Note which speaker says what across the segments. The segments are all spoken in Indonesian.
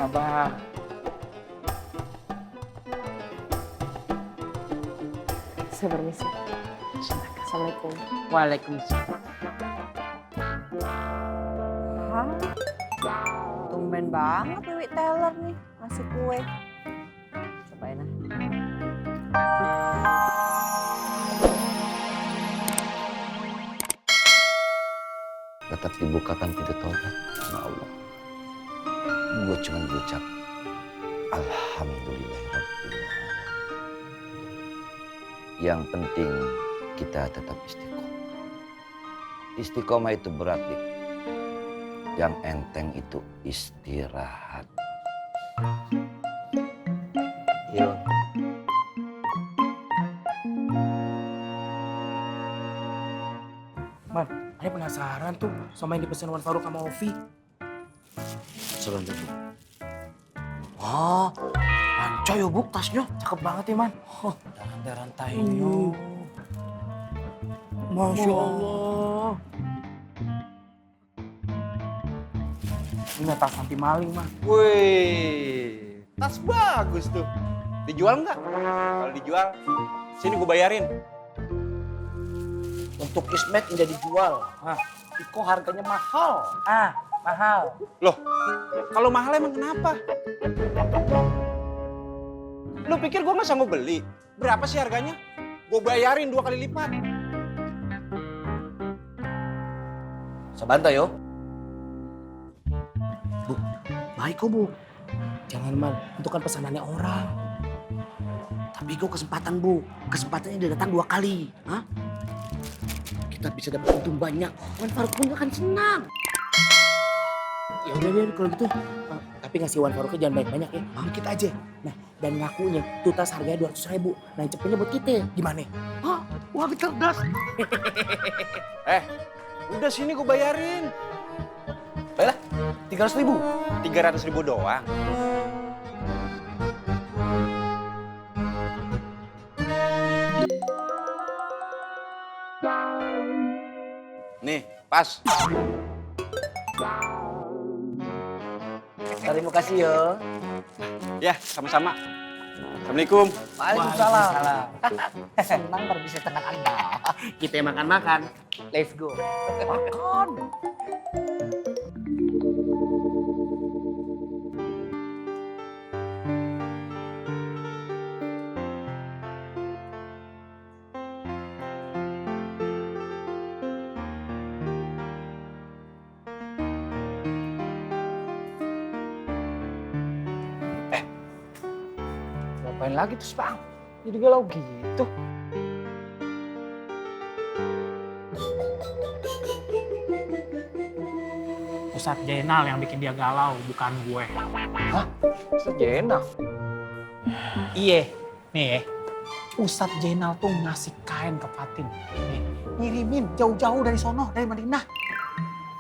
Speaker 1: Abah.
Speaker 2: Saya permisi. Assalamualaikum.
Speaker 1: Waalaikumsalam.
Speaker 2: Hah? Tumben banget Wiwi Taylor nih ngasih kue. Cobain ah.
Speaker 3: Tetap dibukakan pintu taubat sama Allah. Gue cuma berucap Alhamdulillahirrahmanirrahim. Yang penting kita tetap istiqomah. Istiqomah itu berat, Dik. Yang enteng itu istirahat. Yo.
Speaker 1: Man, saya penasaran tuh sama yang dipesan Wan Faruk sama Ovi.
Speaker 3: Salam dulu.
Speaker 1: Oh, lancoy ya Buk tasnya. Cakep banget ya Man. Oh, rantai-rantainya. Masya Allah. Ini tas anti maling, Man.
Speaker 4: Wih, tas bagus tuh. Dijual nggak? Kalau dijual, sini gue bayarin.
Speaker 1: Untuk Ismet tidak dijual. Iko harganya mahal. Mahal.
Speaker 4: Loh, kalau mahal emang kenapa? Lu pikir gue nggak sanggup beli? Berapa sih harganya? Gue bayarin 2 kali lipat.
Speaker 3: Sabanta yo.
Speaker 1: Bu, baik kok Bu. Jangan Man, itu kan pesanannya orang. Tapi gue kesempatan Bu, kesempatannya udah datang 2 kali. Kita bisa dapat untung banyak. Wan Faruk pun akan senang. Ya udah deh kalau gitu. Tapi ngasih Wan Faruknya jangan banyak-banyak ya. Dikit aja. Nah, dan ngakunya tuh tas harganya 200.000. Nah, yang cepetnya buat kita. Gimana? Wah, cerdas.
Speaker 4: Udah sini gue bayarin.
Speaker 3: Baiklah, 300.000.
Speaker 4: 300.000 doang. Nih, pas.
Speaker 3: Terima kasih yo.
Speaker 4: Ya, sama-sama. Assalamualaikum.
Speaker 3: Waalaikumsalam.
Speaker 1: Senang baru bisa dengan Anda. Kita makan-makan. Let's go. Makan. Ngapain lagi tuh Bang? Jadi galau gitu.
Speaker 5: Ustadz Jainal yang bikin dia galau, bukan gue.
Speaker 1: Ustadz Jenal.
Speaker 5: Iya, nih ya. Ustadz Jainal tuh ngasih kain ke Fatin. Nih, ngirimin jauh-jauh dari sono, dari Madinah.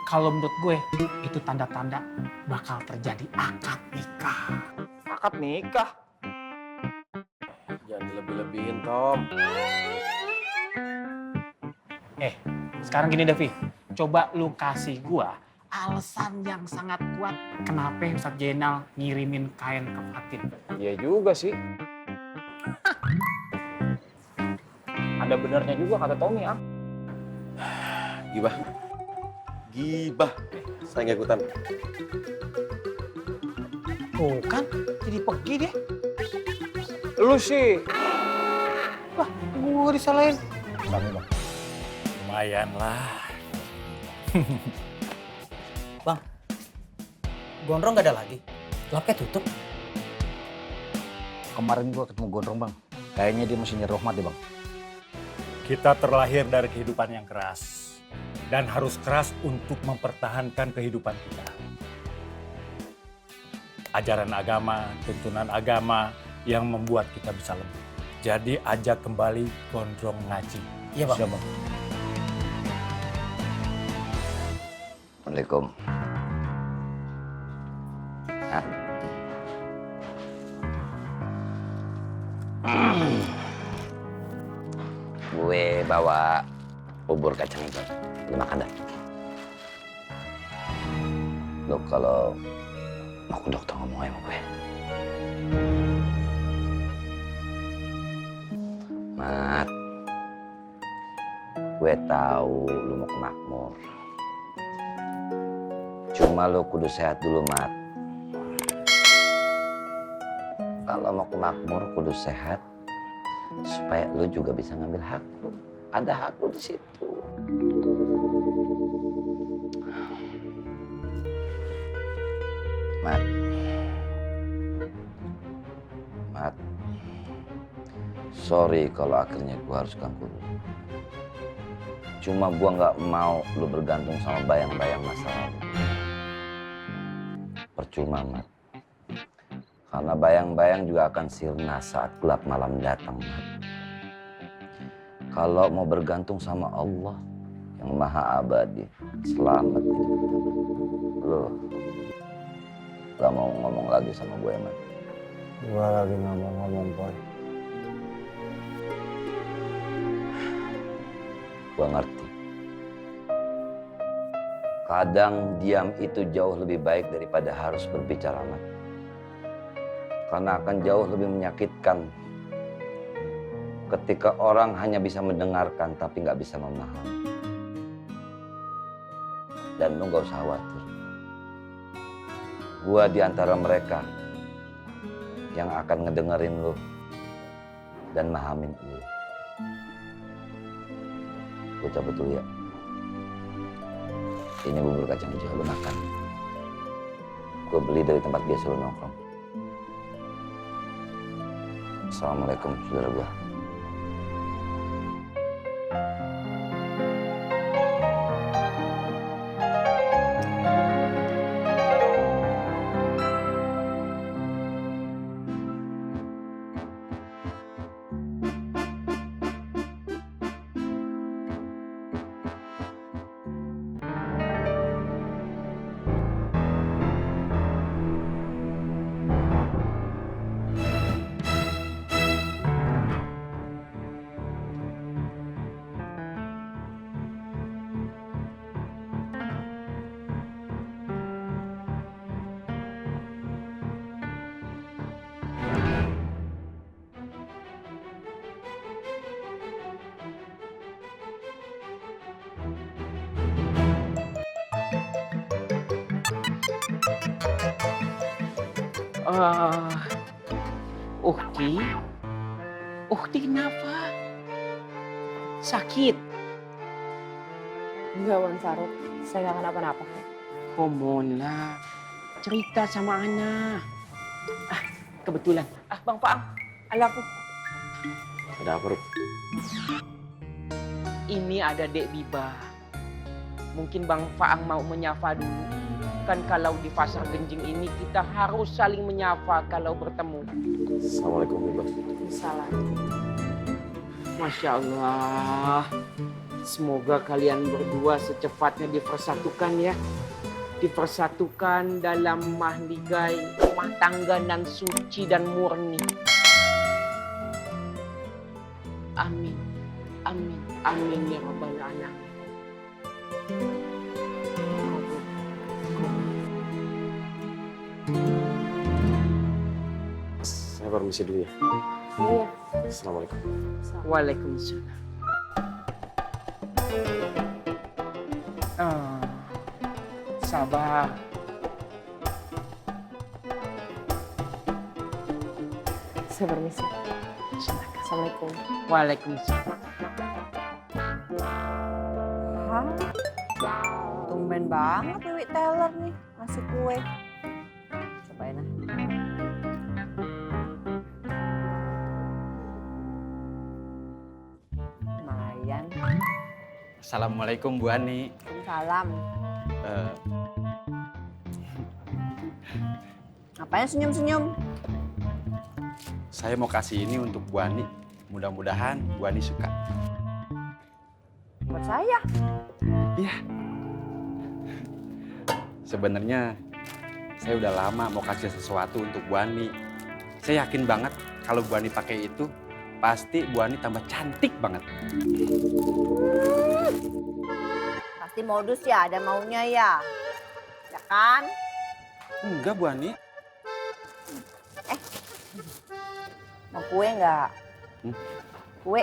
Speaker 5: Kalau menurut gue, itu tanda-tanda bakal terjadi akad nikah.
Speaker 1: Akad nikah. Jangan dilebih-lebihin, Tom.
Speaker 5: Sekarang gini Devi, coba lu kasih gua alasan yang sangat kuat kenapa Ustadz Jainal ngirimin kain ke Fatin.
Speaker 1: Iya juga sih. Ada benernya juga kata Tommy,
Speaker 4: Gibah. Saya nggak ikutan.
Speaker 5: Tuh kan, jadi pergi dia.
Speaker 1: Lu sih. Lah, gua disalahin.
Speaker 5: Lumayan lah.
Speaker 6: Bang, Gondrong gak ada lagi? Lapnya tutup.
Speaker 3: Kemarin gua ketemu Gondrong, Bang. Kayaknya dia masih nyari rahmat deh, Bang.
Speaker 7: Kita terlahir dari kehidupan yang keras. Dan harus keras untuk mempertahankan kehidupan kita. Ajaran agama, tuntunan agama yang membuat kita bisa lebih. Jadi ajak kembali Gondrong ngaji.
Speaker 6: Iya Bang.
Speaker 3: Siap, Bang. Assalamualaikum. Gue bawa bubur kacang hijau. Dimakan dah. Lo kalau Aku dokter ngomong sama gue. Mat, gue tahu lu mau ke Makmur. Cuma lu kudu sehat dulu, Mat. Kalau mau ke Makmur kudu sehat supaya lu juga bisa ngambil hak lu. Ada hak lu di situ. Mat. Mat. Sorry kalau akhirnya gua harus ganggu lu. Cuma gua nggak mau lu bergantung sama bayang-bayang masa lalu. Percuma, Mat. Karena bayang-bayang juga akan sirna saat gelap malam datang, Mat. Kalau mau bergantung sama Allah yang maha abadi, selamat hidup kita. Lu gak mau ngomong lagi sama gue, Mat?
Speaker 7: Gua lagi nggak mau ngomong, Boy.
Speaker 3: Gue ngerti. Kadang diam itu jauh lebih baik daripada harus berbicara, Mat. Karena akan jauh lebih menyakitkan ketika orang hanya bisa mendengarkan tapi nggak bisa memahami. Dan lu gak usah khawatir. Gua di antara mereka yang akan ngedengerin lu dan mahamin lu. Gue cabut dulu ya. Ini bubur kacang hijau, lu makan. Gue beli dari tempat biasa lu nongkrong. Assalamualaikum saudara gue.
Speaker 5: Ukti kenapa? Sakit?
Speaker 2: Enggak, Wan Faruk. Saya nggak kenapa-napa.
Speaker 5: Come lah, cerita sama Ana. Kebetulan. Bang Faang, ada aku.
Speaker 3: Ada apa, Ruk?
Speaker 5: Ini ada Dek Biba. Mungkin Bang Faang mau menyapa dulu. Kan kalau di pasar genjing ini kita harus saling menyapa kalau bertemu.
Speaker 3: Assalamualaikum, Biba.
Speaker 2: Salah.
Speaker 5: Masya Allah. Semoga kalian berdua secepatnya dipersatukan ya. Dipersatukan dalam mahligai rumah tangga nan suci dan murni. Amin. Amin. Amin ya Rabbal Alamin.
Speaker 8: Saya permisi dulu ya.
Speaker 2: Iya.
Speaker 8: Assalamualaikum.
Speaker 5: Waalaikumsalam. Sabar.
Speaker 2: Saya permisi. Assalamualaikum.
Speaker 5: Waalaikumsalam.
Speaker 2: Hah? Tumben banget Wiwi Taylor nih ngasih kue. Cobain ah. Lumayan.
Speaker 4: Assalamualaikum Bu Ani.
Speaker 2: Salam. Ngapain senyum-senyum?
Speaker 4: Saya mau kasih ini untuk Bu Ani. Mudah-mudahan Bu Ani suka.
Speaker 2: Buat saya.
Speaker 4: Iya. Sebenarnya saya udah lama mau kasih sesuatu untuk Bu Ani. Saya yakin banget kalau Bu Ani pakai itu, pasti Bu Ani tambah cantik banget.
Speaker 2: Pasti modus ya, ada maunya ya. Ya kan?
Speaker 4: Enggak Bu Ani.
Speaker 2: Mau kue nggak?
Speaker 4: Hmm?
Speaker 2: Kue.